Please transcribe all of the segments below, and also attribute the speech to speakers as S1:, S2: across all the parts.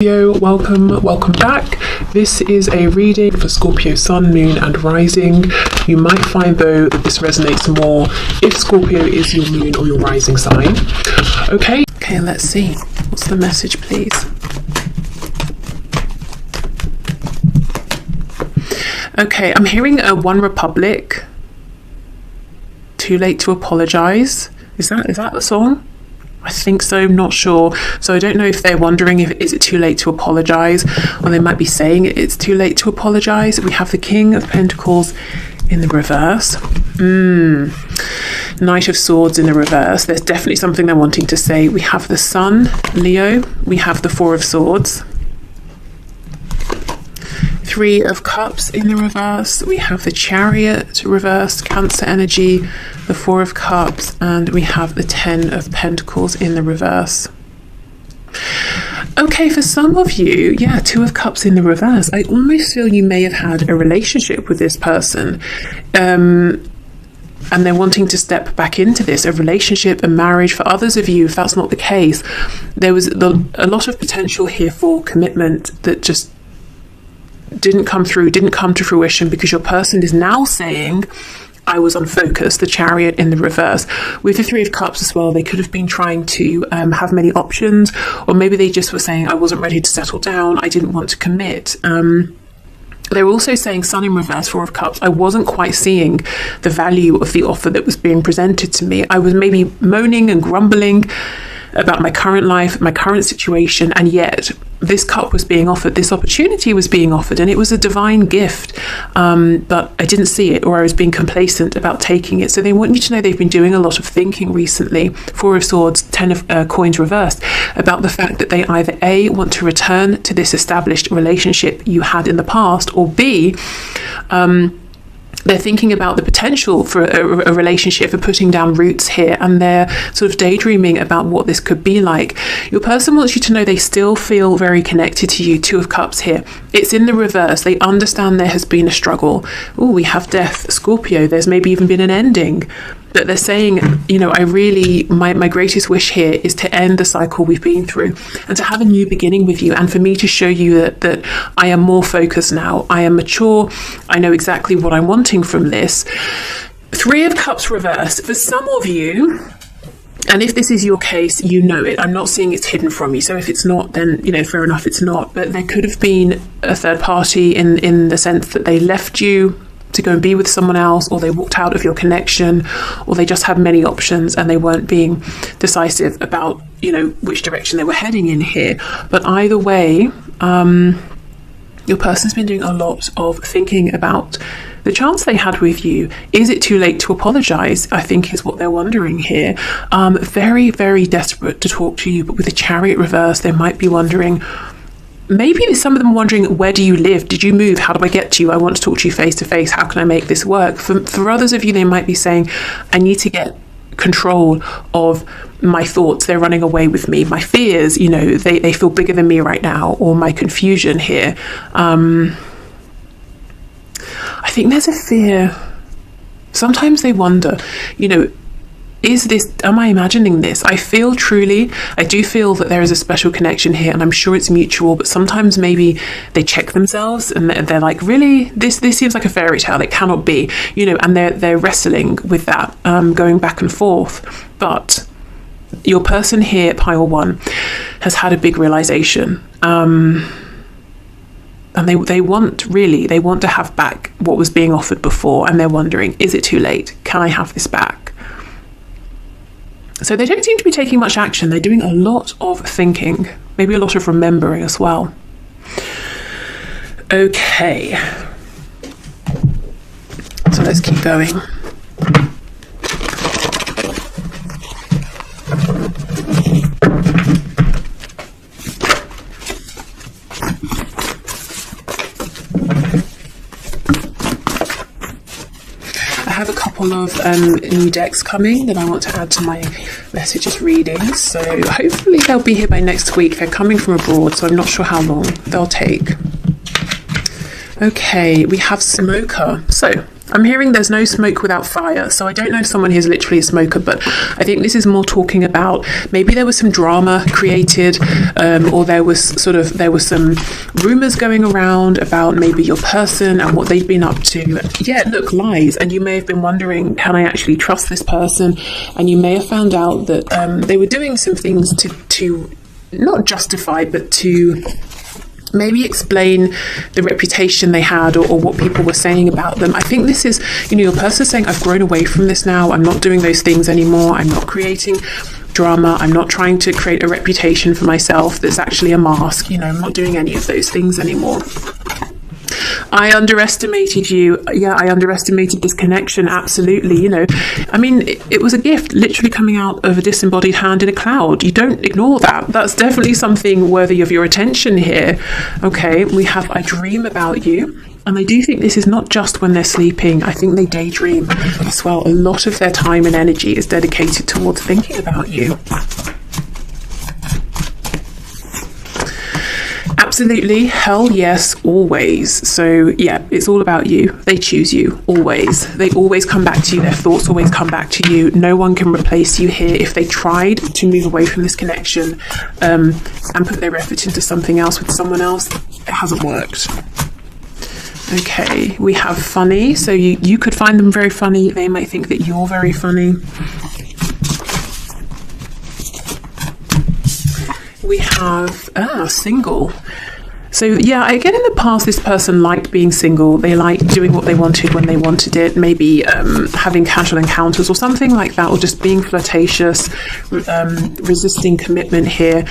S1: Welcome back. This is a reading for Scorpio Sun, Moon and Rising. You might find though that this resonates more if Scorpio is your moon or your rising sign. Okay, let's see. What's the message, please? Okay, I'm hearing a One Republic. Too late to apologize. Is that the song? I think so, I'm not sure. So I don't know if they're wondering if is it too late to apologize, or they might be saying it's too late to apologize. We have the King of Pentacles in the reverse. Knight of Swords in the reverse. There's definitely something they're wanting to say. We have the Sun, Leo. We have the Four of Swords. Three of Cups in the reverse. We have the Chariot reversed, Cancer energy, the Four of Cups, and we have the Ten of Pentacles in the reverse. Okay, for some of you, Two of Cups in the reverse. I almost feel you may have had a relationship with this person. And they're wanting to step back into this, a relationship, a marriage. For others of you, if that's not the case, there was a lot of potential here for commitment that just didn't come to fruition because your person is now saying, I was unfocused, the Chariot in the reverse. With the Three of Cups as well, they could have been trying to have many options, or maybe they just were saying, I wasn't ready to settle down, I didn't want to commit. They were also saying, Sun in reverse, Four of Cups, I wasn't quite seeing the value of the offer that was being presented to me. I was maybe moaning and grumbling about my current life, my current situation, and yet this cup was being offered, this opportunity was being offered, and it was a divine gift, but I didn't see it, or I was being complacent about taking it. So they want you to know they've been doing a lot of thinking recently. Four of Swords, Ten of Coins reversed, about the fact that they either A, want to return to this established relationship you had in the past, or B, they're thinking about the potential for a relationship, for putting down roots here, and they're sort of daydreaming about what this could be like. Your person wants you to know they still feel very connected to you. Two of Cups here. It's in the reverse. They understand there has been a struggle. Oh, we have Death, Scorpio. There's maybe even been an ending. But they're saying, my greatest wish here is to end the cycle we've been through and to have a new beginning with you, and for me to show you that I am more focused now. I am mature. I know exactly what I'm wanting from this. Three of Cups reverse. For some of you, and if this is your case, you know it. I'm not seeing it's hidden from you. So if it's not, then, fair enough, it's not. But there could have been a third party in the sense that they left you to go and be with someone else, or they walked out of your connection, or they just had many options and they weren't being decisive about, which direction they were heading in here. But either way, your person's been doing a lot of thinking about the chance they had with you. Is it too late to apologize? I think is what they're wondering here. Very, very desperate to talk to you, but with the Chariot reverse, they might be wondering, maybe some of them are wondering, where do you live? Did you move? How do I get to you? I want to talk to you face to face. How can I make this work? For others of you, they might be saying, I need to get control of my thoughts. They're running away with me. My fears, they feel bigger than me right now, or my confusion here. I think there's a fear. Sometimes they wonder, am I imagining this? I do feel that there is a special connection here, and I'm sure it's mutual, but sometimes maybe they check themselves and they're like, really, this seems like a fairy tale, it cannot be, and they're wrestling with that, going back and forth. But your person here, pile one, has had a big realization, and they want to have back what was being offered before, and they're wondering, is it too late? Can I have this back? So they don't seem to be taking much action. They're doing a lot of thinking, maybe a lot of remembering as well. Okay. So let's keep going. I have a couple of new decks coming that I want to add to my messages readings, so hopefully they'll be here by next week. They're coming from abroad, so I'm not sure how long they'll take. Okay, we have smoker. So I'm hearing there's no smoke without fire. So I don't know if someone here is literally a smoker, but I think this is more talking about maybe there was some drama created, or there was some rumors going around about maybe your person and what they've been up to. Yeah, look, lies. And you may have been wondering, can I actually trust this person? And you may have found out that they were doing some things to not justify, but to maybe explain the reputation they had, or what people were saying about them. I think this is, your person saying, I've grown away from this now. I'm not doing those things anymore. I'm not creating drama. I'm not trying to create a reputation for myself that's actually a mask. I'm not doing any of those things anymore. I underestimated you. Yeah, I underestimated this connection. Absolutely. It was a gift literally coming out of a disembodied hand in a cloud. You don't ignore that. That's definitely something worthy of your attention here. Okay, we have I dream about you. And I do think this is not just when they're sleeping. I think they daydream as well. A lot of their time and energy is dedicated towards thinking about you. Absolutely, hell yes, always. So yeah, it's all about you. They choose you, always. They always come back to you. Their thoughts always come back to you. No one can replace you here. If they tried to move away from this connection and put their effort into something else with someone else, it hasn't worked. Okay, we have funny. So you could find them very funny. They might think that you're very funny. We have single. So yeah, I get in the past this person liked being single. They liked doing what they wanted when they wanted it, maybe having casual encounters or something like that, or just being flirtatious, resisting commitment here.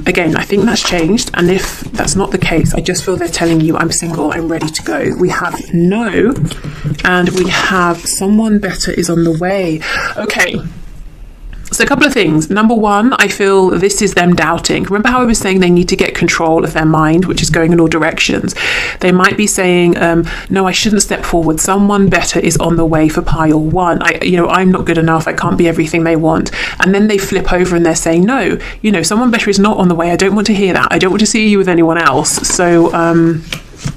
S1: Again, I think that's changed, and if that's not the case, I just feel they're telling you, I'm single, I'm ready to go. We have no, and we have someone better is on the way. Okay. So a couple of things. Number one, I feel this is them doubting. Remember how I was saying they need to get control of their mind, which is going in all directions. They might be saying, no, I shouldn't step forward. Someone better is on the way for pile one. I'm not good enough. I can't be everything they want. And then they flip over and they're saying, no, someone better is not on the way. I don't want to hear that. I don't want to see you with anyone else. So,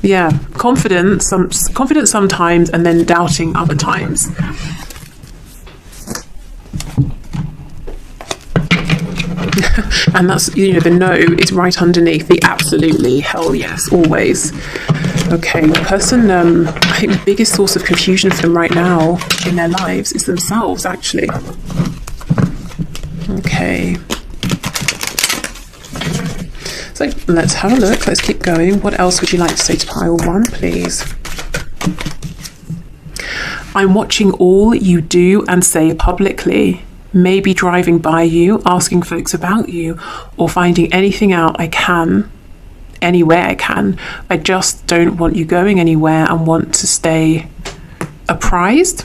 S1: yeah, confident sometimes and then doubting other times. And that's, the no is right underneath the absolutely, hell yes, always. Okay, the person, I think the biggest source of confusion for them right now in their lives is themselves, actually. Okay. So let's have a look. Let's keep going. What else would you like to say to pile one, please? I'm watching all you do and say publicly. Maybe driving by you, asking folks about you, or finding anything out I can, anywhere I can. I just don't want you going anywhere and want to stay apprised.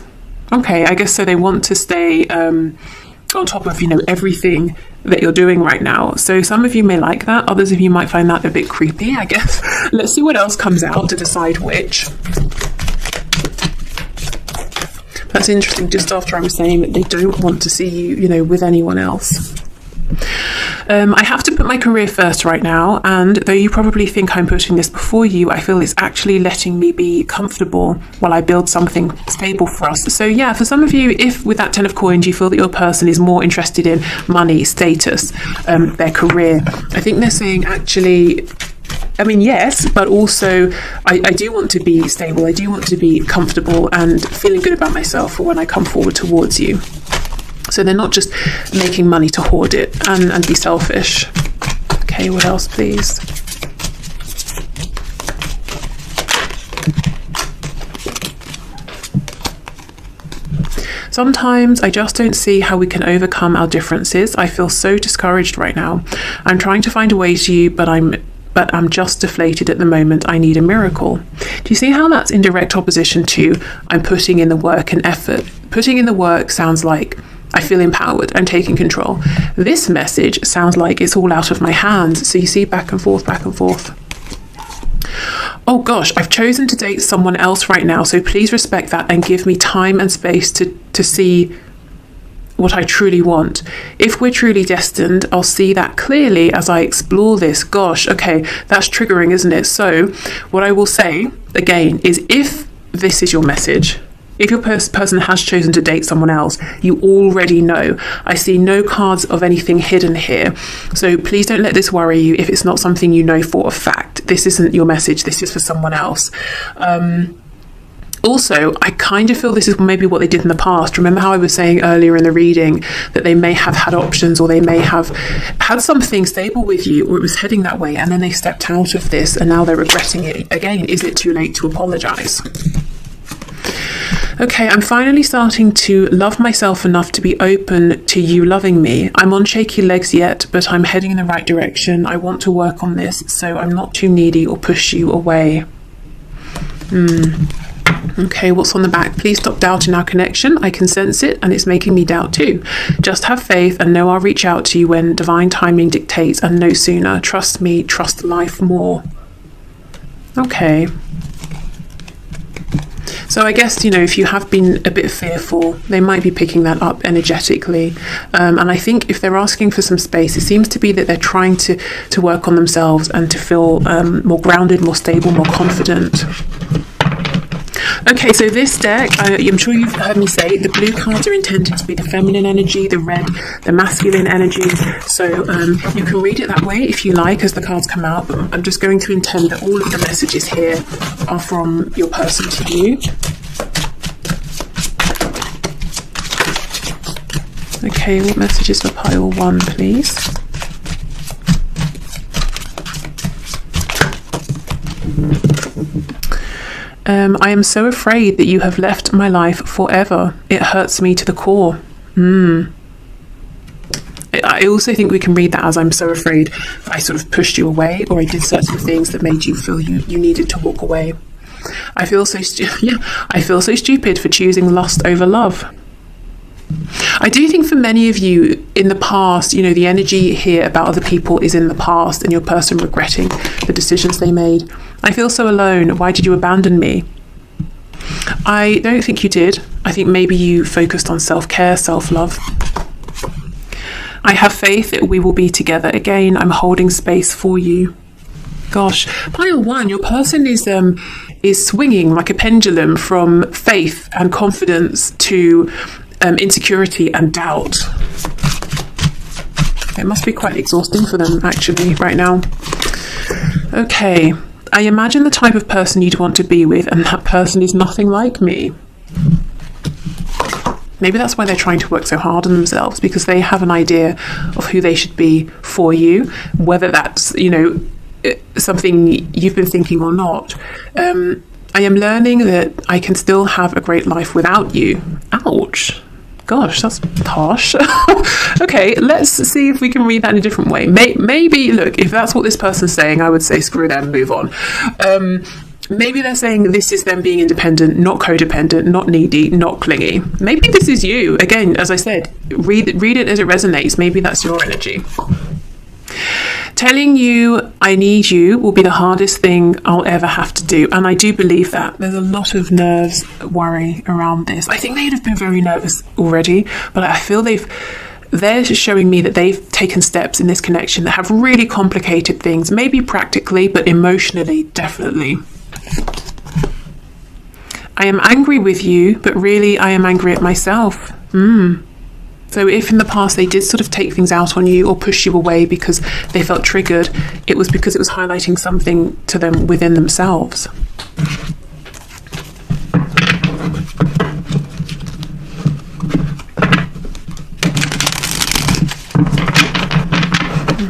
S1: Okay, I guess so they want to stay on top of, everything that you're doing right now. So some of you may like that. Others of you might find that a bit creepy, I guess. Let's see what else comes out to decide which. That's interesting, just after I was saying that they don't want to see you, with anyone else. I have to put my career first right now, and though you probably think I'm putting this before you, I feel it's actually letting me be comfortable while I build something stable for us. So yeah, for some of you, if with that 10 of coins you feel that your person is more interested in money, status, their career, I think they're saying actually, yes, but also I do want to be stable. I do want to be comfortable and feeling good about myself for when I come forward towards you. So they're not just making money to hoard it and be selfish. Okay, what else, please? Sometimes I just don't see how we can overcome our differences. I feel so discouraged right now. I'm trying to find a way to you, but I'm just deflated at the moment. I need a miracle. Do you see how that's in direct opposition to I'm putting in the work and effort? Putting in the work sounds like I feel empowered, I'm taking control. This message sounds like it's all out of my hands. So you see back and forth, back and forth. Oh gosh, I've chosen to date someone else right now, so please respect that and give me time and space to see what I truly want. If we're truly destined, I'll see that clearly as I explore this. Gosh, okay, that's triggering, isn't it? So what I will say again is, if this is your message, if your person has chosen to date someone else, you already know. I see no cards of anything hidden here. So please don't let this worry you if it's not something you know for a fact. This isn't your message. This is for someone else. Also, I kind of feel this is maybe what they did in the past. Remember how I was saying earlier in the reading that they may have had options, or they may have had something stable with you, or it was heading that way, and then they stepped out of this and now they're regretting it. Again, is it too late to apologize? Okay, I'm finally starting to love myself enough to be open to you loving me. I'm on shaky legs yet, but I'm heading in the right direction. I want to work on this, so I'm not too needy or push you away. Okay, what's on the back? Please stop doubting our connection. I can sense it, and it's making me doubt too. Just have faith and know I'll reach out to you when divine timing dictates, and no sooner. Trust me, trust life more. Okay. So I guess, you know, if you have been a bit fearful, they might be picking that up energetically. And I think if they're asking for some space, it seems to be that they're trying to work on themselves and to feel more grounded, more stable, more confident. Okay, so this deck, I'm sure you've heard me say, the blue cards are intended to be the feminine energy, the red, the masculine energy. So you can read it that way if you like as the cards come out, but I'm just going to intend that all of the messages here are from your person to you. Okay, what messages for pile 1, please? I am so afraid that you have left my life forever. It hurts me to the core. I also think we can read that as, I'm so afraid I sort of pushed you away, or I did certain things that made you feel you needed to walk away. I feel so stupid for choosing lust over love. I do think for many of you in the past, you know, the energy here about other people is in the past, and your person regretting the decisions they made. I feel so alone. Why did you abandon me? I don't think you did. I think maybe you focused on self-care, self-love. I have faith that we will be together again. I'm holding space for you. Gosh, pile 1, your person is swinging like a pendulum from faith and confidence to insecurity and doubt. It must be quite exhausting for them actually right now. Okay, I imagine the type of person you'd want to be with, and that person is nothing like me. Maybe that's why they're trying to work so hard on themselves, because they have an idea of who they should be for you, whether that's, you know, something you've been thinking or not. I am learning that I can still have a great life without you. Ouch. Gosh, that's harsh. Okay, let's see if we can read that in a different way. Maybe, look, if that's what this person's saying, I would say screw them, move on. Maybe they're saying this is them being independent, not codependent, not needy, not clingy. Maybe this is you. Again, as I said, read it as it resonates. Maybe that's your energy. Telling you I need you will be the hardest thing I'll ever have to do. And I do believe that. There's a lot of nerves, worry around this. I think they'd have been very nervous already, but I feel they're showing me that they've taken steps in this connection that have really complicated things, maybe practically, but emotionally, definitely. I am angry with you, but really I am angry at myself. So if in the past they did sort of take things out on you or push you away because they felt triggered, it was because it was highlighting something to them within themselves.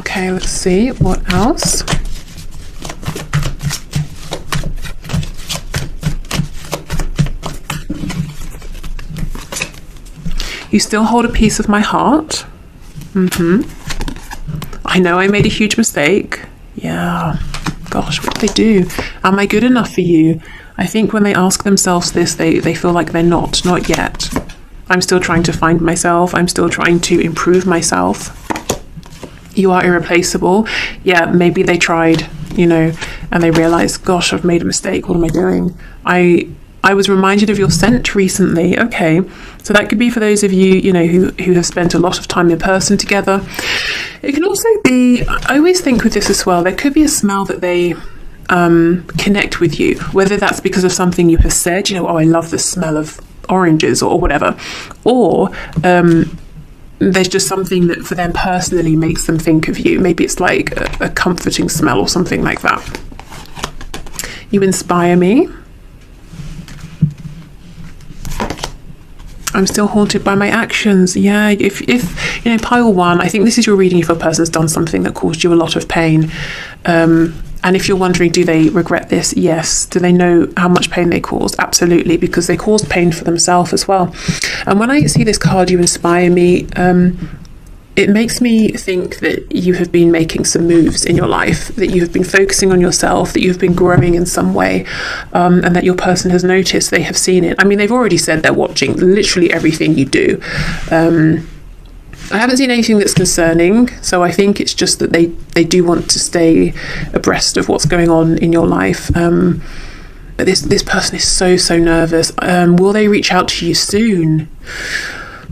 S1: Okay, let's see what else. You still hold a piece of my heart. I know I made a huge mistake. Yeah. Gosh, what did they do? Am I good enough for you? I think when they ask themselves this, they feel like they're not yet. I'm still trying to find myself. I'm still trying to improve myself. You are irreplaceable. Yeah, maybe they tried, you know, and they realized, gosh, I've made a mistake. What am I doing? I was reminded of your scent recently. Okay, so that could be for those of you, who have spent a lot of time in person together. It can also be, I always think with this as well, there could be a smell that they connect with you, whether that's because of something you have said, oh, I love the smell of oranges or whatever, or there's just something that for them personally makes them think of you. Maybe it's like a comforting smell or something like that. You inspire me. I'm still haunted by my actions. Yeah, if pile 1, I think this is your reading if a person has done something that caused you a lot of pain. And if you're wondering, do they regret this? Yes. Do they know how much pain they caused? Absolutely, because they caused pain for themselves as well. And when I see this card, you inspire me, it makes me think that you have been making some moves in your life, that you have been focusing on yourself, that you've been growing in some way, and that your person has noticed, they have seen it. I mean, they've already said they're watching literally everything you do. I haven't seen anything that's concerning, so I think it's just that they do want to stay abreast of what's going on in your life. But this person is so nervous. Will they reach out to you soon?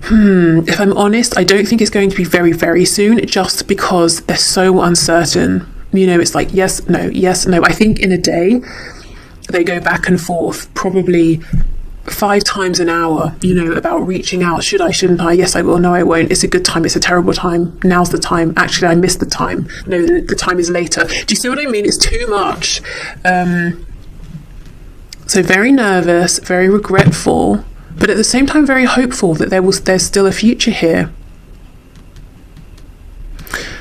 S1: If I'm honest, I don't think it's going to be very, very soon, just because they're so uncertain. It's like yes, no, yes, no. I think in a day, they go back and forth, probably 5 times an hour, about reaching out. Should I, shouldn't I? Yes, I will. No, I won't. It's a good time. It's a terrible time. Now's the time. Actually, I missed the time. No, the time is later. Do you see what I mean? It's too much. So very nervous, very regretful, but at the same time very hopeful that there's still a future here.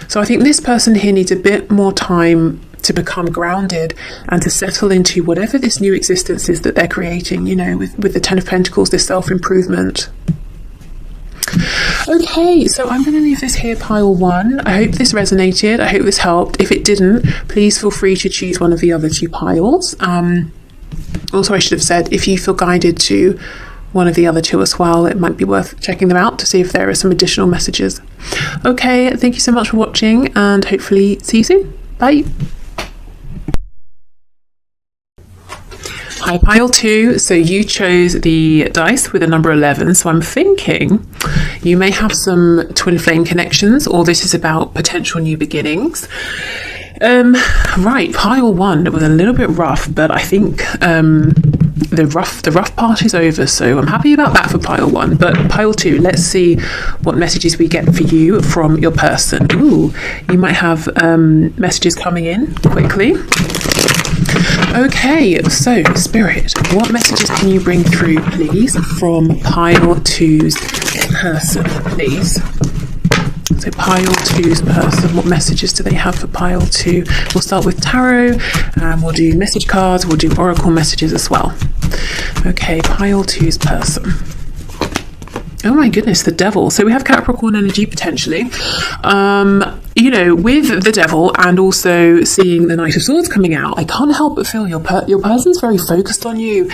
S1: So I think this person here needs a bit more time to become grounded and to settle into whatever this new existence is that they're creating, with the 10 of Pentacles, this self-improvement. Okay, so I'm going to leave this here, pile 1. I hope this resonated. I hope this helped. If it didn't, please feel free to choose one of the other 2 piles. Also, I should have said, if you feel guided to one of the other 2 as well, it might be worth checking them out to see if there are some additional messages. Okay, thank you so much for watching, and hopefully see you soon. Bye. Hi, pile 2. So you chose the dice with the number 11. So I'm thinking you may have some twin flame connections, or this is about potential new beginnings. Right, pile 1 was a little bit rough, but I think the rough part is over, so I'm happy about that for pile 1. But pile 2, let's see what messages we get for you from your person. Ooh, you might have messages coming in quickly. Okay, so Spirit, what messages can you bring through, please, from pile 2's person, please? So pile 2's person, what messages do they have for pile 2? We'll start with tarot, and we'll do message cards, we'll do oracle messages as well. Okay, pile 2's person. Oh my goodness, the devil. So we have Capricorn energy potentially. With the devil and also seeing the Knight of Swords coming out, I can't help but feel your person's very focused on you.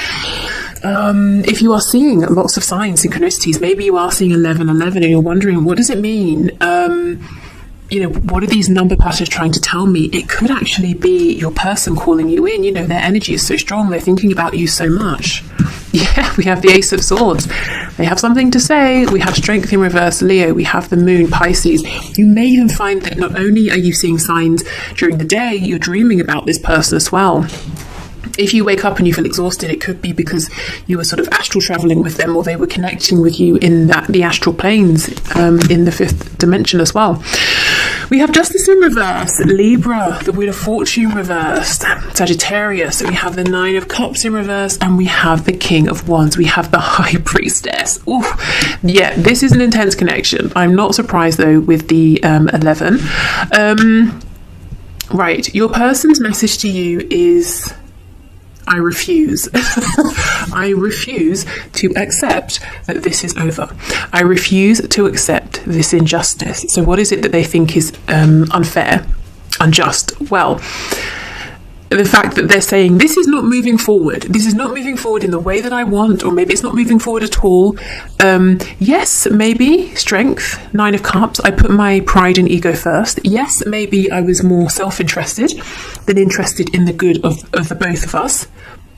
S1: If you are seeing lots of signs, synchronicities, maybe you are seeing 1111 and you're wondering, what does it mean? What are these number patterns trying to tell me? It could actually be your person calling you in. Their energy is so strong. They're thinking about you so much. Yeah, we have the Ace of Swords. They have something to say. We have Strength in reverse, Leo. We have the Moon, Pisces. You may even find that not only are you seeing signs during the day, you're dreaming about this person as well. If you wake up and you feel exhausted, it could be because you were sort of astral traveling with them, or they were connecting with you in the astral planes, in the 5th dimension as well. We have Justice in reverse, Libra, the Wheel of Fortune reversed, Sagittarius, we have the 9 of Cups in reverse, and we have the King of Wands. We have the High Priestess. Ooh, yeah, this is an intense connection. I'm not surprised though with the 11. Right, your person's message to you is, I refuse. I refuse to accept that this is over. I refuse to accept this injustice. So what is it that they think is unfair, unjust? Well, the fact that they're saying this is not moving forward. This is not moving forward in the way that I want, or maybe it's not moving forward at all. Yes, maybe strength, 9 of Cups. I put my pride and ego first. Yes, maybe I was more self-interested than interested in the good of the both of us.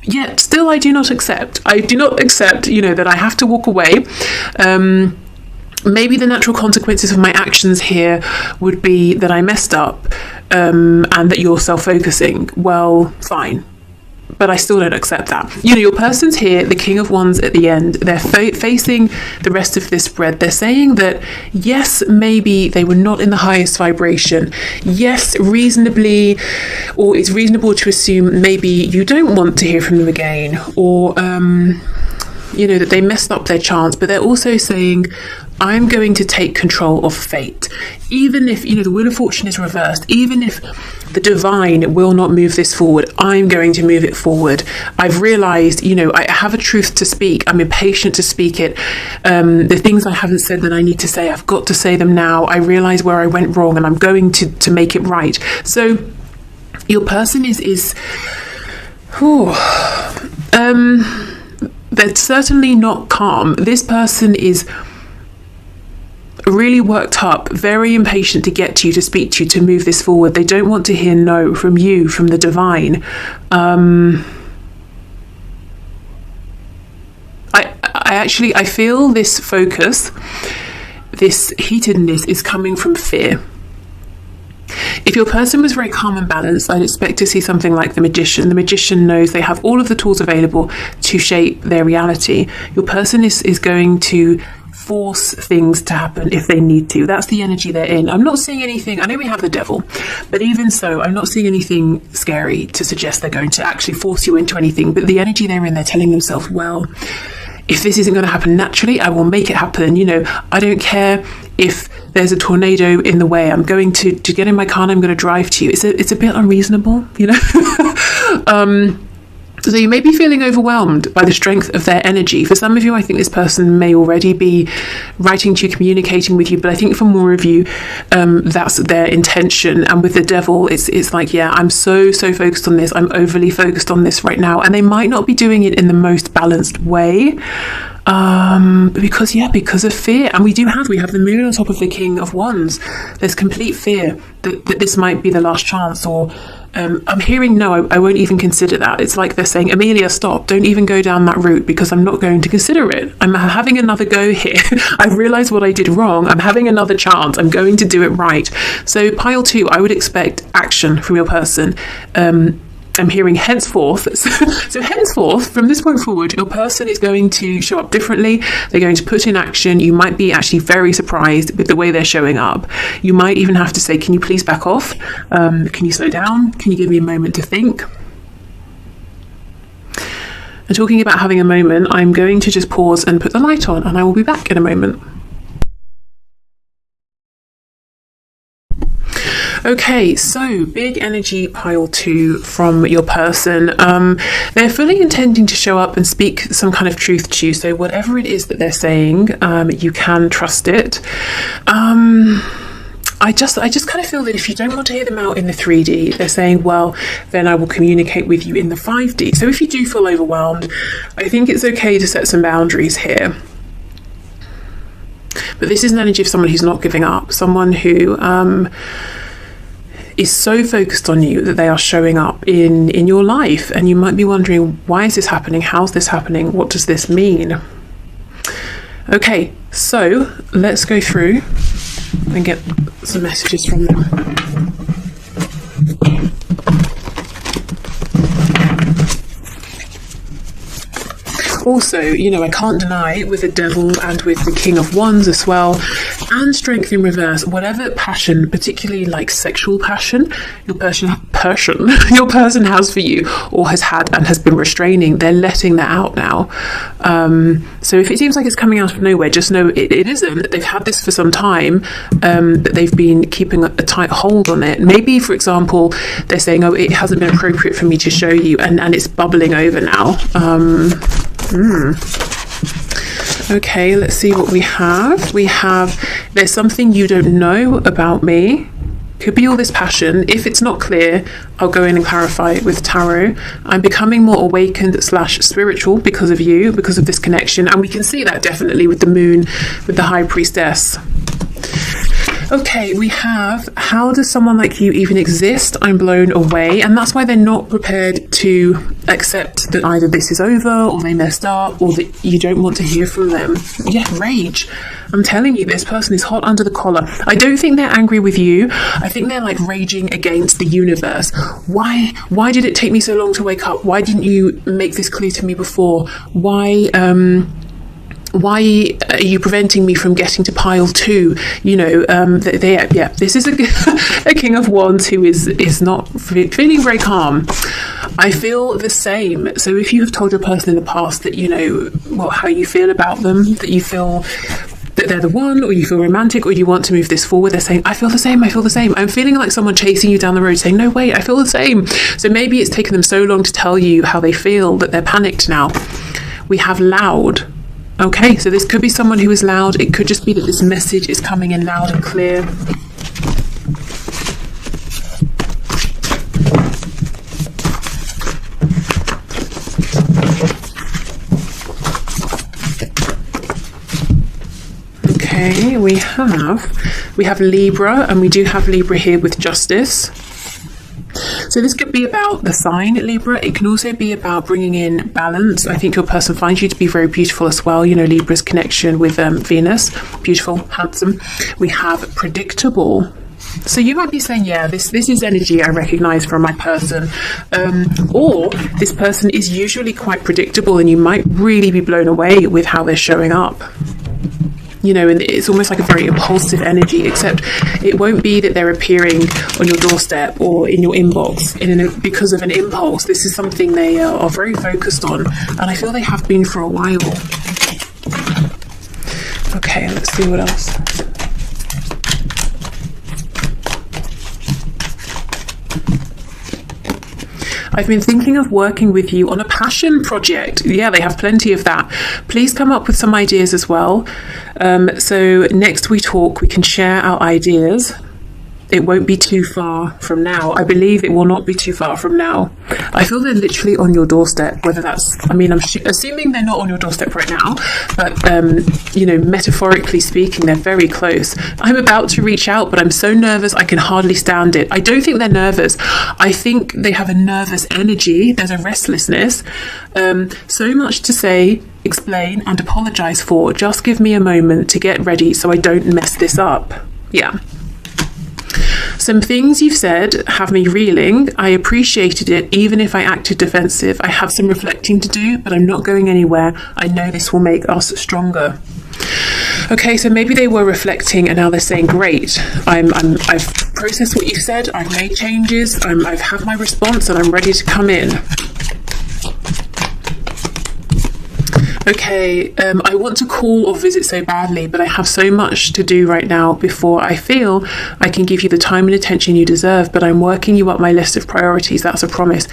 S1: Yet still I do not accept. I do not accept, that I have to walk away. Maybe the natural consequences of my actions here would be that I messed up, and that you're self-focusing. Well, fine. But I still don't accept that. Your person's here, the King of Wands at the end. They're facing the rest of this spread. They're saying that, yes, maybe they were not in the highest vibration. Yes, reasonably, or it's reasonable to assume maybe you don't want to hear from them again, or, that they messed up their chance. But they're also saying, I'm going to take control of fate. Even if, the Wheel of Fortune is reversed, even if the divine will not move this forward, I'm going to move it forward. I've realized, I have a truth to speak. I'm impatient to speak it. The things I haven't said that I need to say, I've got to say them now. I realize where I went wrong, and I'm going to make it right. So your person is they're certainly not calm. This person is really worked up, very impatient to get to you, to speak to you, to move this forward. They don't want to hear no from you, from the divine. I feel this focus, this heatedness is coming from fear. If your person was very calm and balanced, I'd expect to see something like the Magician. The Magician knows they have all of the tools available to shape their reality. Your person is going to force things to happen if they need to. That's the energy they're in. I'm not seeing anything. I know we have the Devil, but even so, I'm not seeing anything scary to suggest they're going to actually force you into anything. But the energy they're in, they're telling themselves, well, if this isn't going to happen naturally, I will make it happen. I don't care if there's a tornado in the way. I'm going to get in my car and I'm going to drive to you. It's a bit unreasonable, So you may be feeling overwhelmed by the strength of their energy. For some of you, I think this person may already be writing to you, communicating with you, but I think for more of you, that's their intention. And with the Devil, it's like, yeah, I'm so focused on this. I'm overly focused on this right now. And they might not be doing it in the most balanced way. Because of fear. And we have the Moon on top of the King of Wands. There's complete fear that this might be the last chance, or I'm hearing no, I won't even consider that. It's like they're saying, Amelia, stop, don't even go down that route, because I'm not going to consider it. I'm having another go here. I've realized what I did wrong. I'm having another chance. I'm going to do it right. So pile 2, I would expect action from your person. I'm hearing henceforth. So henceforth, from this point forward, your person is going to show up differently. They're going to put in action. You might be actually very surprised with the way they're showing up. You might even have to say, can you please back off? Can you slow down? Can you give me a moment to think? And talking about having a moment, I'm going to just pause and put the light on, and I will be back in a moment. Okay, so big energy pile 2 from your person. They're fully intending to show up and speak some kind of truth to you. So whatever it is that they're saying, you can trust it. I just kind of feel that if you don't want to hear them out in the 3D, they're saying, well, then I will communicate with you in the 5D. So if you do feel overwhelmed, I think it's okay to set some boundaries here. But this is an energy of someone who's not giving up, someone who is so focused on you that they are showing up in your life, and you might be wondering, why is this happening? How's this happening? What does this mean? Okay, so let's go through and get some messages from them. Also, I can't deny with the Devil and with the King of Wands as well, and Strength in reverse, whatever passion, particularly like sexual passion, your person has for you, or has had and has been restraining, they're letting that out now. So if it seems like it's coming out of nowhere, just know it isn't. They've had this for some time, but they've been keeping a tight hold on it. Maybe, for example, they're saying, oh, it hasn't been appropriate for me to show you, and it's bubbling over now. Okay, let's see what we have. There's something you don't know about me. Could be all this passion. If it's not clear, I'll go in and clarify it with tarot. I'm becoming more awakened / spiritual because of you, because of this connection. And we can see that definitely with the Moon, with the High Priestess. Okay, we have, how does someone like you even exist? I'm blown away. And that's why they're not prepared to accept that either this is over or they messed up or that you don't want to hear from them. Yeah, rage. I'm telling you, this person is hot under the collar. I don't think they're angry with you. I think they're like raging against the universe. Why did it take me so long to wake up? Why didn't you make this clear to me before? Why are you preventing me from getting to pile 2? You know, this is a King of Wands who is not feeling very calm. I feel the same. So if you have told your person in the past that, you know, how you feel about them, that you feel that they're the one, or you feel romantic, or you want to move this forward, they're saying, I feel the same. I'm feeling like someone chasing you down the road saying, no, wait, I feel the same. So maybe it's taken them so long to tell you how they feel that they're panicked now. We have loud. Okay, so this could be someone who is loud. It could just be that this message is coming in loud and clear. Okay, we have Libra, and we do have Libra here with Justice. So this could be about the sign Libra. It can also be about bringing in balance. I think your person finds you to be very beautiful as well. You know, Libra's connection with Venus. Beautiful, handsome. We have predictable. So you might be saying, yeah, this is energy I recognize from my person. Or this person is usually quite predictable and you might really be blown away with how they're showing up. You know, and it's almost like a very impulsive energy, except it won't be that they're appearing on your doorstep or in your inbox because of an impulse. This is something they are very focused on, and I feel they have been for a while. Okay, let's see what else. I've been thinking of working with you on a passion project. Yeah, they have plenty of that. Please come up with some ideas as well. So next we talk, we can share our ideas. It won't be too far from now. I believe it will not be too far from now. I feel they're literally on your doorstep, whether that's, I'm assuming they're not on your doorstep right now, but, you know, metaphorically speaking, they're very close. I'm about to reach out, but I'm so nervous I can hardly stand it. I don't think they're nervous. I think they have a nervous energy. There's a restlessness. So much to say, explain, and apologize for. Just give me a moment to get ready so I don't mess this up. Yeah. Some things you've said have me reeling. I appreciated it, even if I acted defensive. I have some reflecting to do, but I'm not going anywhere. I know this will make us stronger. Okay, so maybe they were reflecting and now they're saying, great, I've processed what you said, I've made changes, I've had my response, and I'm ready to come in. Okay, I want to call or visit so badly, but I have so much to do right now before I feel I can give you the time and attention you deserve, but I'm working you up my list of priorities. That's a promise.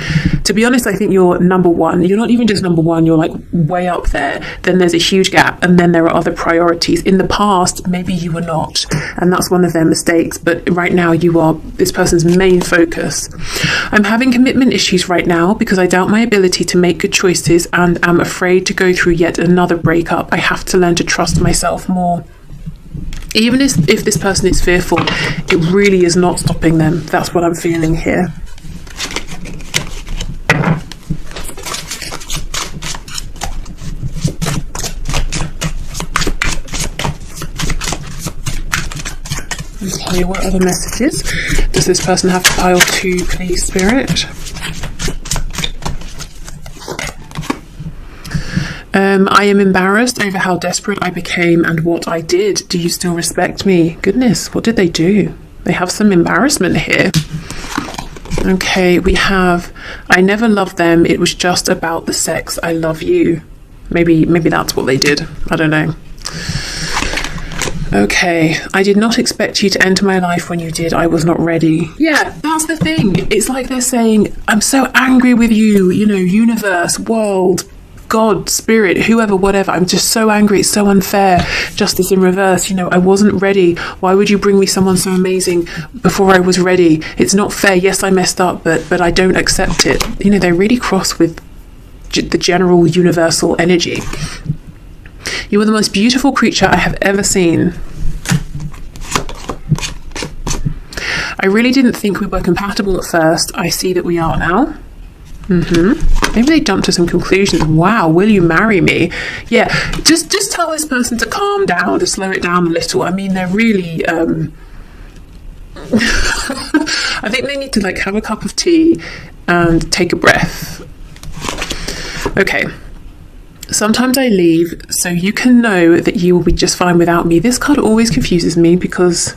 S1: To be honest, I think you're number one. You're not even just number one, you're like way up there. Then there's a huge gap, and then there are other priorities. In the past, maybe you were not, and that's one of their mistakes, but right now you are this person's main focus. I'm having commitment issues right now because I doubt my ability to make good choices and am afraid to go through yet another breakup. I have to learn to trust myself more. Even if this person is fearful, it really is not stopping them. That's what I'm feeling here. Okay, what other messages does this person have to pile to, please, Spirit? I am embarrassed over how desperate I became and what I did. Do you still respect me? Goodness, what did they do? They have some embarrassment here. Okay, we have, I never loved them. It was just about the sex. I love you. Maybe that's what they did. I don't know. Okay, I did not expect you to enter my life when you did. I was not ready. Yeah, that's the thing. It's like they're saying, I'm so angry with you, you know, universe, world, God, spirit, whoever, whatever. I'm just so angry. It's so unfair. Justice in reverse. You know, I wasn't ready. Why would you bring me someone so amazing before I was ready? It's not fair. Yes, I messed up, but I don't accept it. You know, they're really cross with the general universal energy. You are the most beautiful creature I have ever seen. I really didn't think we were compatible at first. I see that we are now. Maybe they jumped to some conclusions. Wow, will you marry me? Yeah, just tell this person to calm down, to slow it down a little. I mean, they're really I think they need to like have a cup of tea and take a breath. Okay. Sometimes I leave so you can know that you will be just fine without me. This card always confuses me because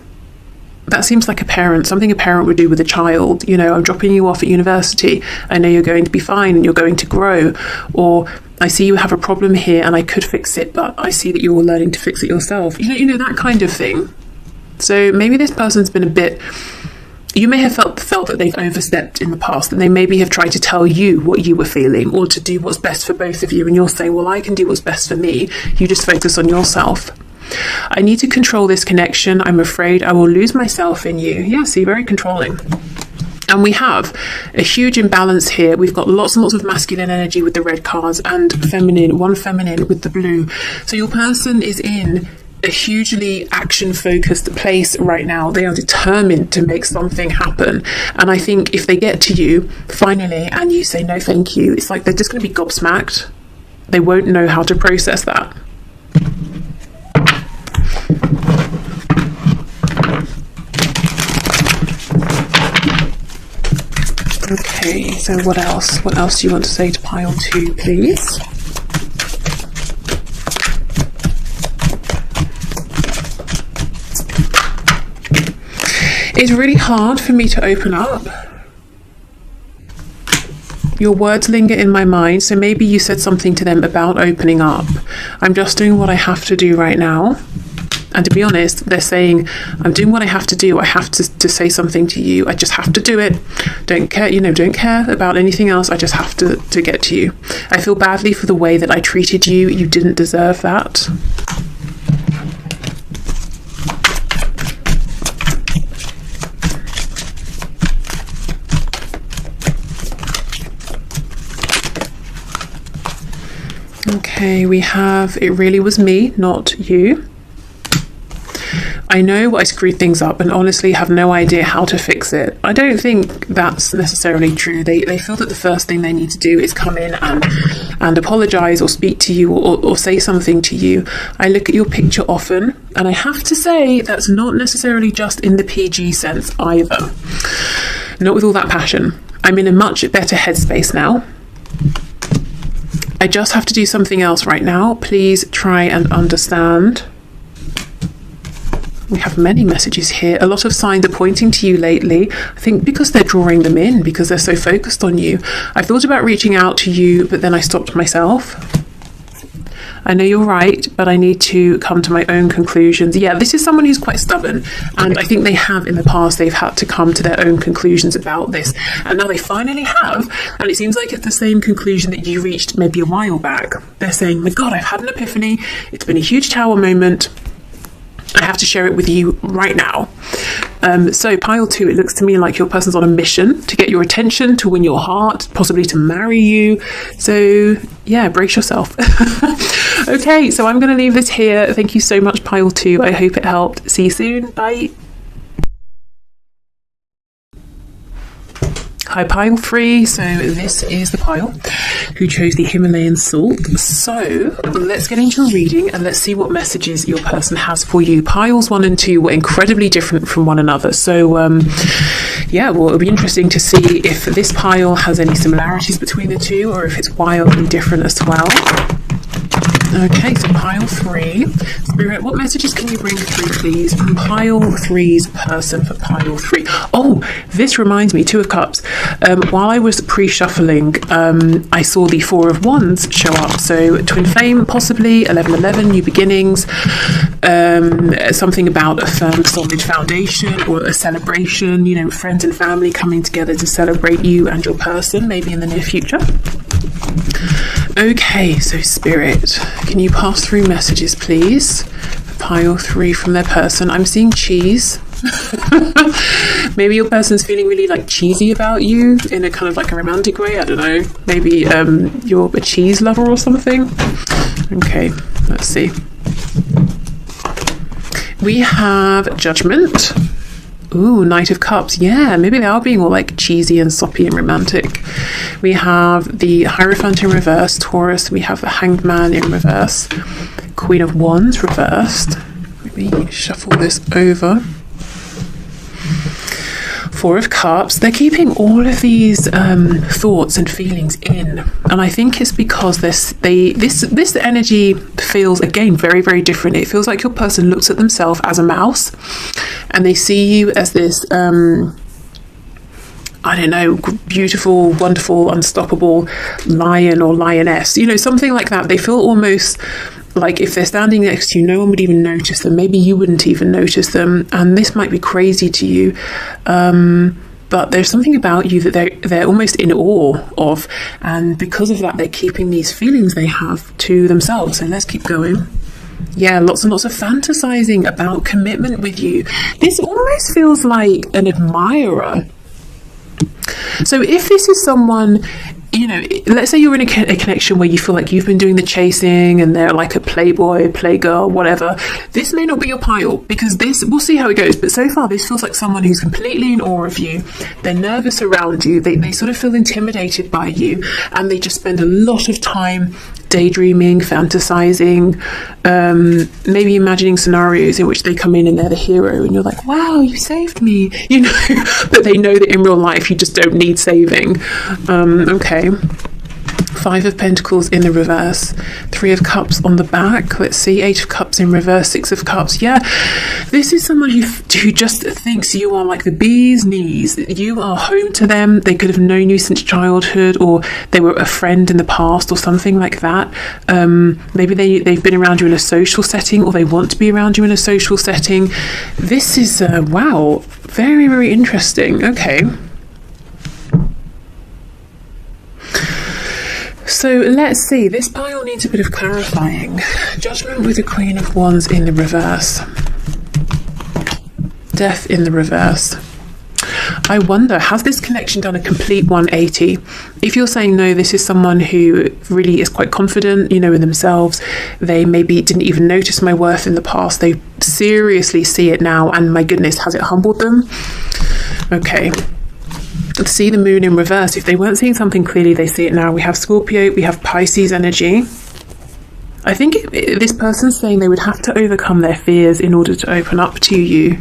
S1: that seems like something a parent would do with a child. You know, I'm dropping you off at university. I know you're going to be fine and you're going to grow. Or I see you have a problem here and I could fix it, but I see that you're learning to fix it yourself. You know, that kind of thing. So maybe this person's been a bit... You may have felt that they've overstepped in the past, and they maybe have tried to tell you what you were feeling or to do what's best for both of you. And you're saying, well, I can do what's best for me. You just focus on yourself. I need to control this connection. I'm afraid I will lose myself in you. Yeah, see, very controlling. And we have a huge imbalance here. We've got lots and lots of masculine energy with the red cards and one feminine with the blue. So your person is in a hugely action-focused place right now. They are determined to make something happen. And I think if they get to you, finally, and you say no thank you, it's like they're just going to be gobsmacked. They won't know how to process that. Okay, so what else? What else do you want to say to pile 2, please? It's really hard for me to open up. Your words linger in my mind, so maybe you said something to them about opening up. I'm just doing what I have to do right now. And to be honest, they're saying, I'm doing what I have to do. I have to say something to you. I just have to do it. Don't care, don't care about anything else. I just have to get to you. I feel badly for the way that I treated you. You didn't deserve that. Okay, we have, it really was me, not you. I know I screwed things up and honestly have no idea how to fix it. I don't think that's necessarily true. They feel that the first thing they need to do is come in and apologise or speak to you or say something to you. I look at your picture often and I have to say that's not necessarily just in the PG sense either. Not with all that passion. I'm in a much better headspace now. I just have to do something else right now. Please try and understand. We have many messages here. A lot of signs are pointing to you lately. I think because they're drawing them in, because they're so focused on you. I've thought about reaching out to you, but then I stopped myself. I know you're right, but I need to come to my own conclusions. Yeah, this is someone who's quite stubborn. And I think they have in the past, they've had to come to their own conclusions about this. And now they finally have. And it seems like it's the same conclusion that you reached maybe a while back. They're saying, my God, I've had an epiphany. It's been a huge tower moment. I have to share it with you right now. So pile 2, it looks to me like your person's on a mission to get your attention, to win your heart, possibly to marry you. So yeah, brace yourself. Okay, so I'm going to leave this here. Thank you so much, pile 2. I hope it helped. See you soon. Bye. Hi, pile 3. So this is the pile who chose the Himalayan salt. So let's get into a reading and let's see what messages your person has for you. Piles 1 and 2 were incredibly different from one another. So yeah, well, it'll be interesting to see if this pile has any similarities between the two or if it's wildly different as well. Okay, so pile 3. Spirit, what messages can you bring through, please, from pile 3's person for pile 3? Oh, this reminds me, 2 of Cups. While I was pre-shuffling, I saw the 4 of Wands show up. So twin flame, possibly, 1111, new beginnings, something about a firm, solid foundation or a celebration, friends and family coming together to celebrate you and your person, maybe in the near future. Okay, so Spirit, can you pass through messages, please? Pile 3 from their person. I'm seeing cheese. Maybe your person's feeling really cheesy about you in a kind of a romantic way. I don't know. Maybe you're a cheese lover or something. Okay, let's see. We have Judgment. Ooh, Knight of Cups. Yeah, maybe they are being all like cheesy and soppy and romantic. We have the Hierophant in reverse, Taurus. We have the Hanged Man in reverse. Queen of Wands reversed. Maybe shuffle this over. Four of Cups. They're keeping all of these thoughts and feelings in, and I think it's because this energy feels, again, very, very different. It feels like your person looks at themselves as a mouse, and they see you as this I don't know, beautiful, wonderful, unstoppable lion or lioness, you know, something like that. They feel almost like if they're standing next to you, no one would even notice them. Maybe you wouldn't even notice them, and this might be crazy to you, but there's something about you that they're almost in awe of, and because of that, they're keeping these feelings they have to themselves. So let's keep going. Yeah, lots and lots of fantasizing about commitment with you. This almost feels like an admirer. So if this is someone, you know, let's say you're in a connection where you feel like you've been doing the chasing and they're like a playboy, playgirl, whatever, this may not be your pile, because this, we'll see how it goes, but so far this feels like someone who's completely in awe of you. They're nervous around you, they sort of feel intimidated by you, and they just spend a lot of time daydreaming, fantasizing, maybe imagining scenarios in which they come in and they're the hero and you're like, wow, you saved me, you know, but they know that in real life you just don't need saving. Okay. Five of Pentacles in the reverse, Three of Cups on the back. Let's see, Eight of Cups in reverse, Six of Cups. Yeah, this is someone who just thinks you are like the bee's knees. You are home to them. They could have known you since childhood, or they were a friend in the past or something like that. Maybe they've been around you in a social setting, or they want to be around you in a social setting. This is, wow, very, very interesting. Okay. So let's see, this pile needs a bit of clarifying. Judgment with the Queen of Wands in the reverse. Death in the reverse. I wonder, has this connection done a complete 180? If you're saying no, this is someone who really is quite confident, you know, in themselves. They maybe didn't even notice my worth in the past. They seriously see it now, and my goodness, has it humbled them? Okay. See the Moon in reverse. If they weren't seeing something clearly, they see it now. We have Scorpio, we have Pisces energy. I think this person's saying they would have to overcome their fears in order to open up to you.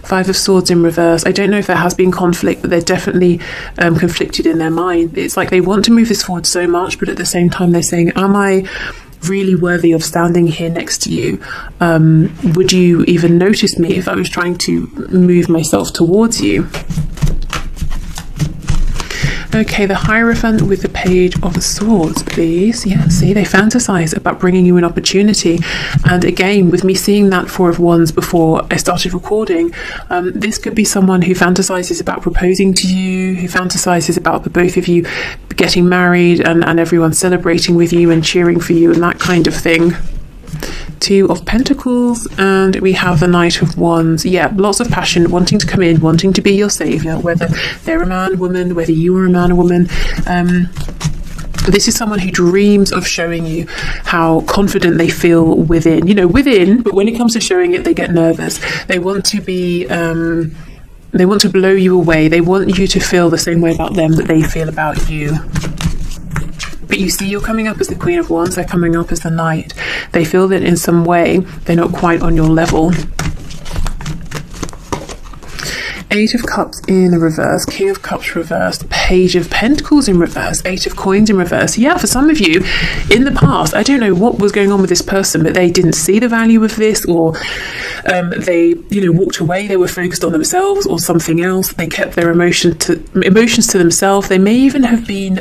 S1: Five of Swords in reverse. I don't know if there has been conflict, but they're definitely conflicted in their mind. It's like they want to move this forward so much, but at the same time they're saying, am I really worthy of standing here next to you? Would you even notice me if I was trying to move myself towards you? Okay, the Hierophant with the Page of Swords, please. Yeah, see, they fantasize about bringing you an opportunity. And again, with me seeing that Four of Wands before I started recording, this could be someone who fantasizes about proposing to you, who fantasizes about the both of you getting married and everyone celebrating with you and cheering for you and that kind of thing. Two of Pentacles, and we have the Knight of Wands. Yeah, lots of passion, wanting to come in, wanting to be your savior, whether they're a man, woman, whether you are a man or woman. This is someone who dreams of showing you how confident they feel within, you know, within, but when it comes to showing it, they get nervous. They want to be, they want to blow you away. They want you to feel the same way about them that they feel about you. But you see, you're coming up as the Queen of Wands, they're coming up as the Knight. They feel that in some way they're not quite on your level. Eight of Cups in the reverse, King of Cups reversed, Page of Pentacles in reverse, Eight of Coins in reverse. Yeah, for some of you in the past, I don't know what was going on with this person, but they didn't see the value of this, or they, you know, walked away. They were focused on themselves or something else. They kept their emotions to themselves. They may even have been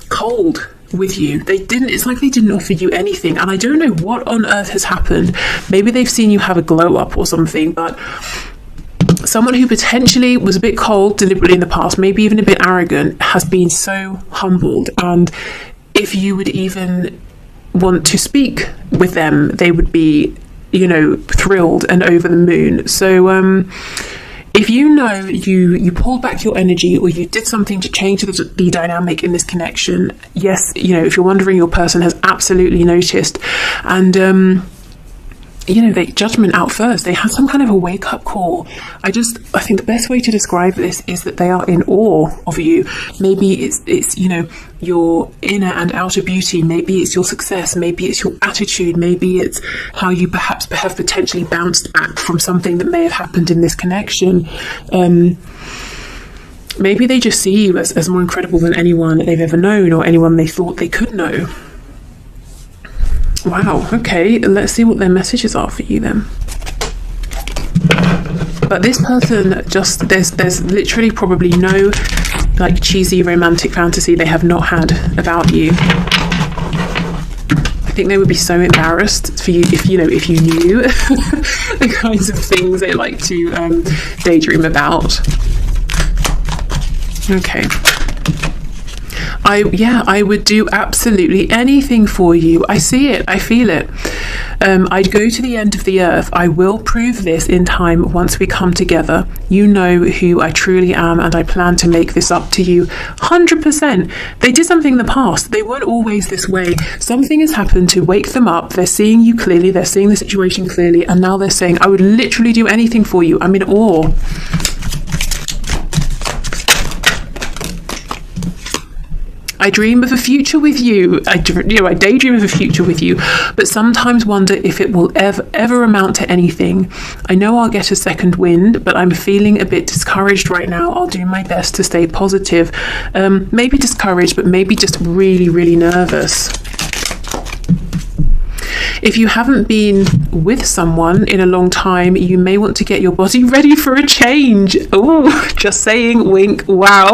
S1: cold with you. They didn't, it's like they didn't offer you anything, and I don't know what on earth has happened. Maybe they've seen you have a glow up or something, but someone who potentially was a bit cold deliberately in the past, maybe even a bit arrogant, has been so humbled, and if you would even want to speak with them, they would be, you know, thrilled and over the moon. So if you know you pulled back your energy, or you did something to change the dynamic in this connection, yes, you know, if you're wondering, your person has absolutely noticed. And they judgment out first. They had some kind of a wake-up call. I think the best way to describe this is that they are in awe of you. Maybe it's your inner and outer beauty. Maybe it's your success. Maybe it's your attitude. Maybe it's how you perhaps have potentially bounced back from something that may have happened in this connection. Maybe they just see you as more incredible than anyone that they've ever known, or anyone they thought they could know. Wow, okay, let's see what their messages are for you then. But this person there's literally probably no like cheesy romantic fantasy they have not had about you. I think they would be so embarrassed for you if you knew the kinds of things they like to daydream about. Okay. I would do absolutely anything for you. I see it. I feel it. I'd go to the end of the earth. I will prove this in time once we come together. You know who I truly am, and I plan to make this up to you 100%. They did something in the past. They weren't always this way. Something has happened to wake them up. They're seeing you clearly. They're seeing the situation clearly. And now they're saying, I would literally do anything for you. I'm in awe. I dream of a future with you. I daydream of a future with you, but sometimes wonder if it will ever amount to anything. I know I'll get a second wind, but I'm feeling a bit discouraged right now. I'll do my best to stay positive. Maybe discouraged, but maybe just really, really nervous. If you haven't been with someone in a long time, you may want to get your body ready for a change. Oh, just saying, wink, wow.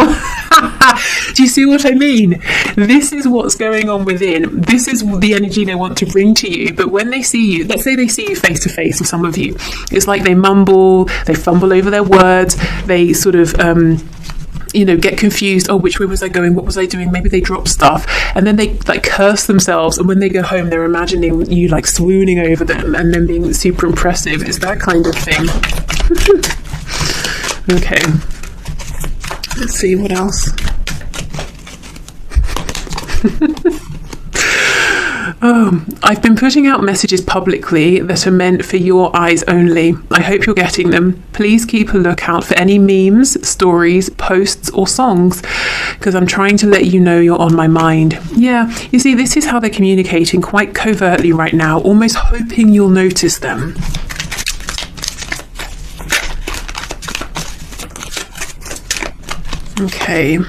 S1: Do you see what I mean? This is what's going on within. This is the energy they want to bring to you. But when they see you, let's say they see you face to face with some of you, it's like they mumble, they fumble over their words, they sort of get confused. Oh, which way was I going? What was I doing? Maybe they drop stuff, and then they like curse themselves, and when they go home they're imagining you like swooning over them and then being super impressive. It's that kind of thing. Okay, let's see what else. I've been putting out messages publicly that are meant for your eyes only. I hope you're getting them. Please keep a lookout for any memes, stories, posts or songs, because I'm trying to let you know you're on my mind. Yeah, you see, this is how they're communicating quite covertly right now, almost hoping you'll notice them. Okay.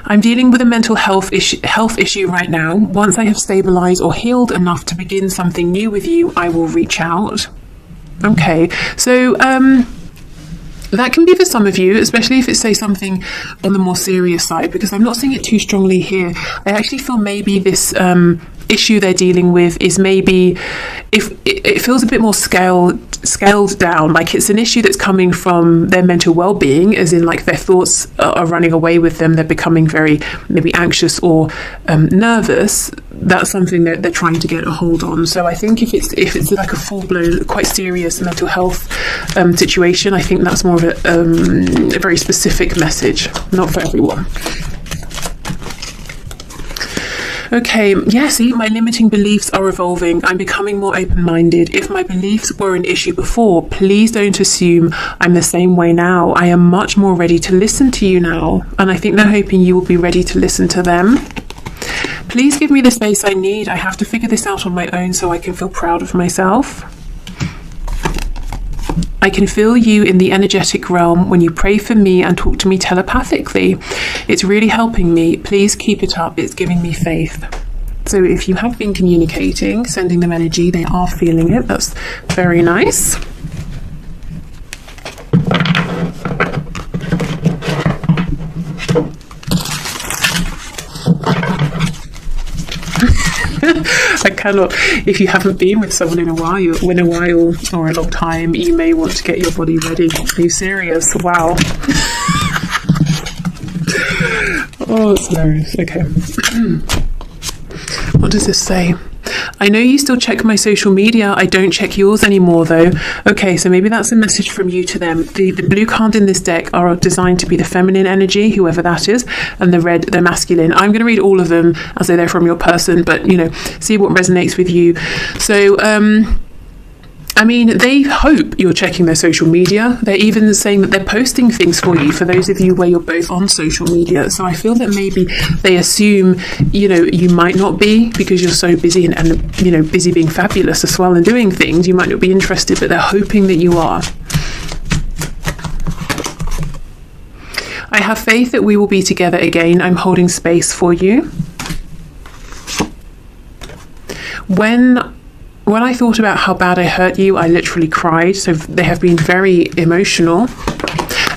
S1: I'm dealing with a mental health issue right now. Once I have stabilized or healed enough to begin something new with you, I will reach out. Okay, so that can be for some of you, especially if it's, say, something on the more serious side, because I'm not seeing it too strongly here. I actually feel maybe this issue they're dealing with is maybe, if it feels a bit more scaled down, like it's an issue that's coming from their mental well-being, as in like their thoughts are running away with them, they're becoming very maybe anxious or nervous. That's something that they're trying to get a hold on. So I think if it's like a full-blown, quite serious mental health situation, I think that's more of a very specific message, not for everyone. Okay, yeah, see, my limiting beliefs are evolving. I'm becoming more open-minded. If my beliefs were an issue before, please don't assume I'm the same way now. I am much more ready to listen to you now, and I think they're hoping you will be ready to listen to them. Please give me the space I need. I have to figure this out on my own so I can feel proud of myself. I can feel you in the energetic realm when you pray for me and talk to me telepathically. It's really helping me. Please keep it up. It's giving me faith. So if you have been communicating, sending them energy, they are feeling it. That's very nice. I cannot. If you haven't been with someone in a while or a long time, you may want to get your body ready. Are you serious? Wow. Oh, it's hilarious. Okay. What does this say? I know you still check my social media. I don't check yours anymore, though. Okay, so maybe that's a message from you to them. The blue cards in this deck are designed to be the feminine energy, whoever that is, and the red, the masculine. I'm going to read all of them as though they're from your person, but, you know, see what resonates with you. So, I mean, they hope you're checking their social media. They're even saying that they're posting things for you, for those of you where you're both on social media. So I feel that maybe they assume, you know, you might not be, because you're so busy and you know, busy being fabulous as well and doing things. You might not be interested, but they're hoping that you are. I have faith that we will be together again. I'm holding space for you. When I thought about how bad I hurt you, I literally cried. So they have been very emotional.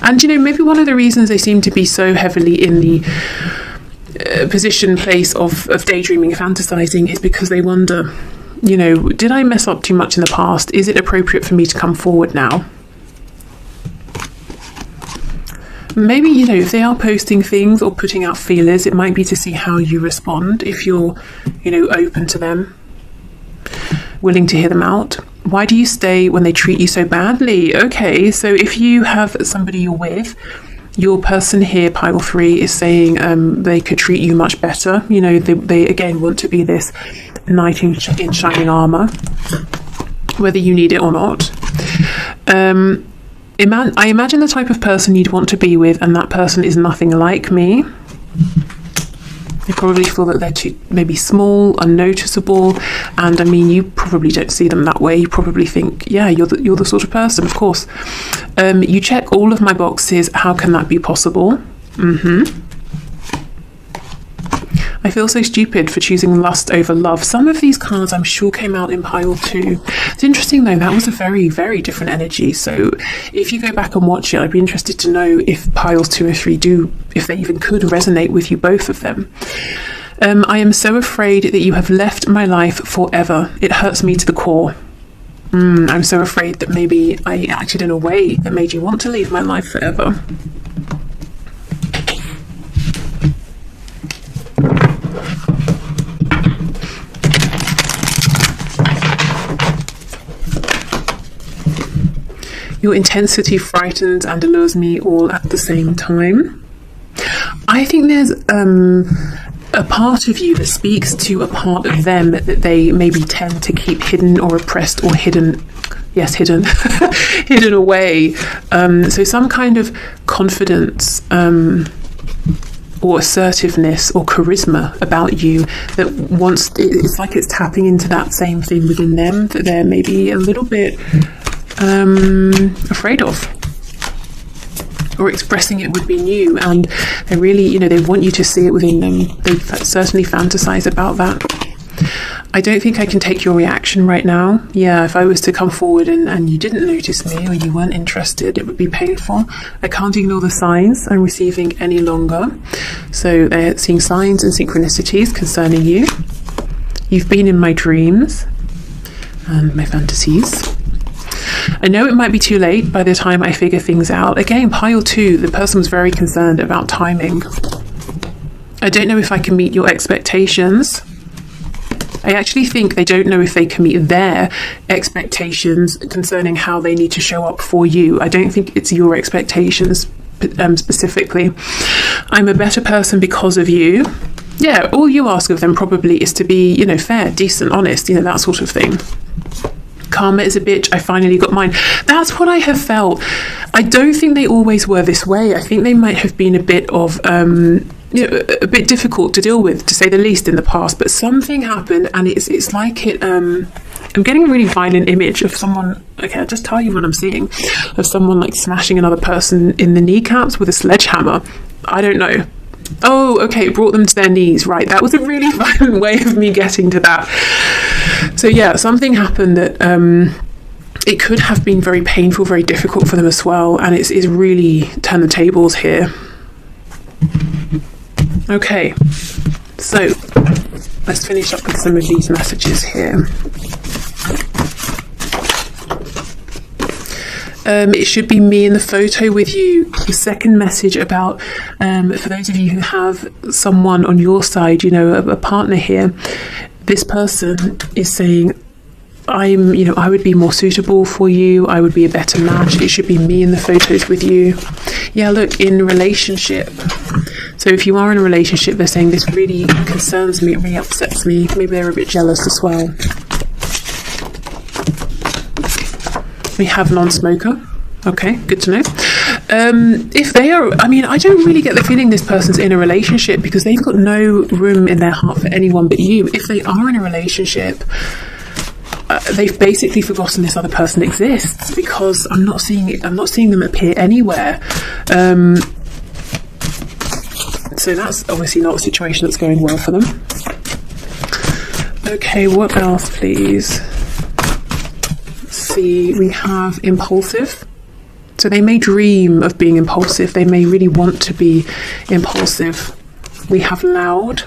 S1: And, you know, maybe one of the reasons they seem to be so heavily in the place of daydreaming, fantasizing, is because they wonder, you know, did I mess up too much in the past? Is it appropriate for me to come forward now? Maybe, you know, if they are posting things or putting out feelers, it might be to see how you respond, if you're, you know, open to them, willing to hear them out. Why do you stay when they treat you so badly? Okay, so if you have somebody you're with, your person here, pile 3, is saying they could treat you much better. You know, they again want to be this knight in shining armor, whether you need it or not. I imagine the type of person you'd want to be with, and that person is nothing like me. You probably feel that they're too maybe small, unnoticeable, and I mean, you probably don't see them that way. You probably think, yeah, you're the sort of person, of course. You check all of my boxes. How can that be possible? I feel so stupid for choosing lust over love. Some of these cards I'm sure came out in pile 2. It's interesting though, that was a very, very different energy. So if you go back and watch it, I'd be interested to know if piles 2 and 3 if they even could resonate with you, both of them. I am so afraid that you have left my life forever. It hurts me to the core. I'm so afraid that maybe I acted in a way that made you want to leave my life forever. Your intensity frightens and allures me all at the same time. I think there's a part of you that speaks to a part of them that they maybe tend to keep hidden or oppressed or hidden. Yes, hidden. Hidden away. So some kind of confidence or assertiveness or charisma about you that it's like it's tapping into that same thing within them that they're maybe a little bit afraid of, or expressing it would be new, and they really, you know, they want you to see it within them. They certainly fantasize about that. I don't think I can take your reaction right now. Yeah, if I was to come forward and you didn't notice me or you weren't interested, it would be painful. I can't ignore the signs I'm receiving any longer. So they're seeing signs and synchronicities concerning you. You've been in my dreams and my fantasies. I know it might be too late by the time I figure things out. Again, pile 2, the person was very concerned about timing. I don't know if I can meet your expectations. I actually think they don't know if they can meet their expectations concerning how they need to show up for you. I don't think it's your expectations specifically. I'm a better person because of you. Yeah, all you ask of them probably is to be, you know, fair, decent, honest, you know, that sort of thing. Karma is a bitch. I finally got mine. That's what I have felt. I don't think they always were this way. I think they might have been a bit of you know, a bit difficult to deal with, to say the least, in the past. But something happened, and it's like it. I'm getting a really violent image of someone. Okay, I'll just tell you what I'm seeing, of someone like smashing another person in the kneecaps with a sledgehammer. I don't know. Oh, okay, it brought them to their knees. Right, that was a really violent way of me getting to that. So yeah, something happened that it could have been very painful, very difficult for them as well, and it's really turned the tables here. Okay, so let's finish up with some of these messages here. It should be me in the photo with you. The second message about, for those of you who have someone on your side, you know, a partner here, this person is saying, I would be more suitable for you. I would be a better match. It should be me in the photos with you. Yeah, look, in relationship. So if you are in a relationship, they're saying this really concerns me, it really upsets me. Maybe they're a bit jealous as well. We have non-smoker. Okay, good to know. If they are, I don't really get the feeling this person's in a relationship, because they've got no room in their heart for anyone but you. If they are in a relationship, they've basically forgotten this other person exists, because I'm not seeing it. I'm not seeing them appear anywhere. So that's obviously not a situation that's going well for them. Okay, what else, please? Let's see. We have impulsive. So they may dream of being impulsive. They may really want to be impulsive. We have loud.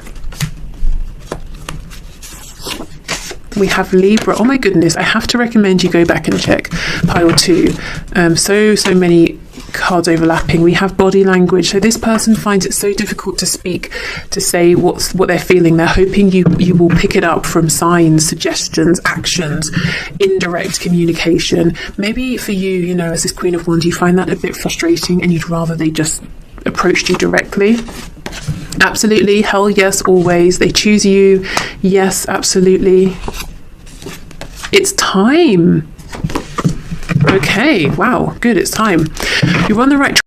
S1: We have Libra. Oh my goodness, I have to recommend you go back and check pile 2. So many cards overlapping. We have body language. So this person finds it so difficult to speak, to say what they're feeling. They're hoping you will pick it up from signs, suggestions, actions, indirect communication. Maybe for you, as this Queen of Wands, you find that a bit frustrating and you'd rather they just approached you directly. Absolutely, hell yes, always. They choose you. Yes, absolutely. It's time. Okay, wow, good, it's time. You're on the right track.